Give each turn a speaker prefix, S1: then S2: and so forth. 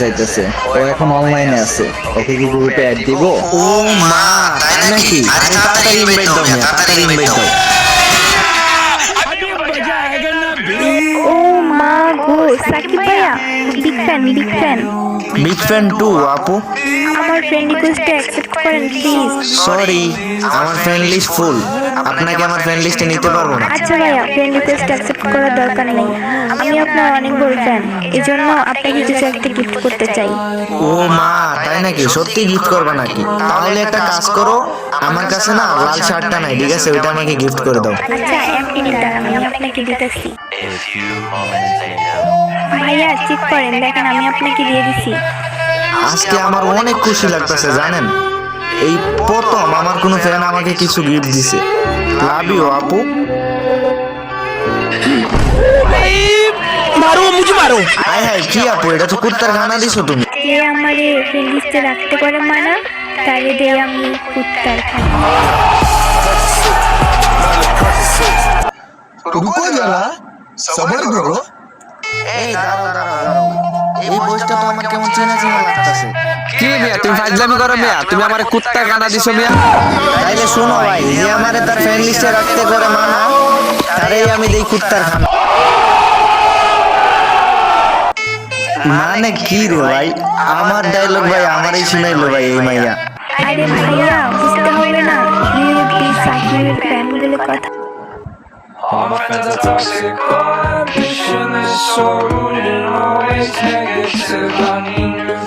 S1: চাইতেছে, ও এখন অনলাইনে আছে, ওকে কি গ্রুপে অ্যাড দিব?
S2: ও মা, তাই নাকি? আরে তাড়াতাড়ি ইনভাইট দাও মিয়া, তাড়াতাড়ি ইনভাইট দাও।
S3: ও মা গো, সাকিব ভাইয়া big fan big fan.
S2: Big fan to আপু।
S3: আমার ফ্রেন্ড রিকোয়েস্টে অ্যাকসেপ্ট করেন প্লিজ।
S2: সরি, আমার ফ্রেন্ড লিস্ট ফুল, আপনাকে আমার ফ্রেন্ড লিস্টে নিতে পারবো না।
S3: আচ্ছা ভাইয়া, ফ্রেন্ড রিকোয়েস্ট অ্যাকসেপ্ট করার দরকার নেই, আমি আপনার অনেক বড় ফ্যান, এজন্য আপনাকে কিছু একটা গিফট করতে চাই।
S2: ও মা, তাই নাকি? সত্যি গিফট করবে নাকি? তাহলে একটা কাজ করো, আমার কাছে না লাল শার্টটা নাই, ঠিক আছে? ওইটা আমাকে গিফট করে দাও।
S3: আচ্ছা এক মিনিট দাঁড়ান, আমি আপনাকে দিতেছি। ভাইয়া চেক করেন, দেখেন আমি আপনাকে দিয়ে দিছি।
S2: আজকে আমার অনেক খুশি লাগতেছে জানেন, এই প্রথম আমার কোনো ফ্যান আমাকে কিছু গিফট দিছে। লাভ ইউ আপু।
S4: मारो मुझे मारो।
S2: হাই হাই, কি আপু, এটা তো কুত্তার গানা দিছো তুমি।
S3: যে আমার ফ্রেন্ড লিস্টে রাখতে পারে মানা, তারে দিয়ে আমি কুত্তার খাই।
S5: रुको जरा सबर करो।
S2: এই দাঁড়াও দাঁড়াও দাঁড়াও, এই বয়সটা তো আমার কেমন চেনা চেনা লাগতেছে।
S4: কি মিয়া তুমি ফাজলামি করো মিয়া, তুমি আমারে কুত্তা গানা দিছো মিয়া।
S2: তাইলে শোনো ভাই, যে আমারে তার ফ্রেন্ড লিস্টে রাখতে করে মানা, তারেই আমি দেই কুত্তার খানা। মানে কি রে ভাই, আমার ডায়লগ ভাই আমারই শুনাইলো ভাই এই মাইয়া।
S3: আরে ভাইয়া বুঝতে হবে না, ইউপি সাকিবের ফ্যান বলে কথা।
S6: All my friends are toxic, all ambition is so rude and always negative. I need new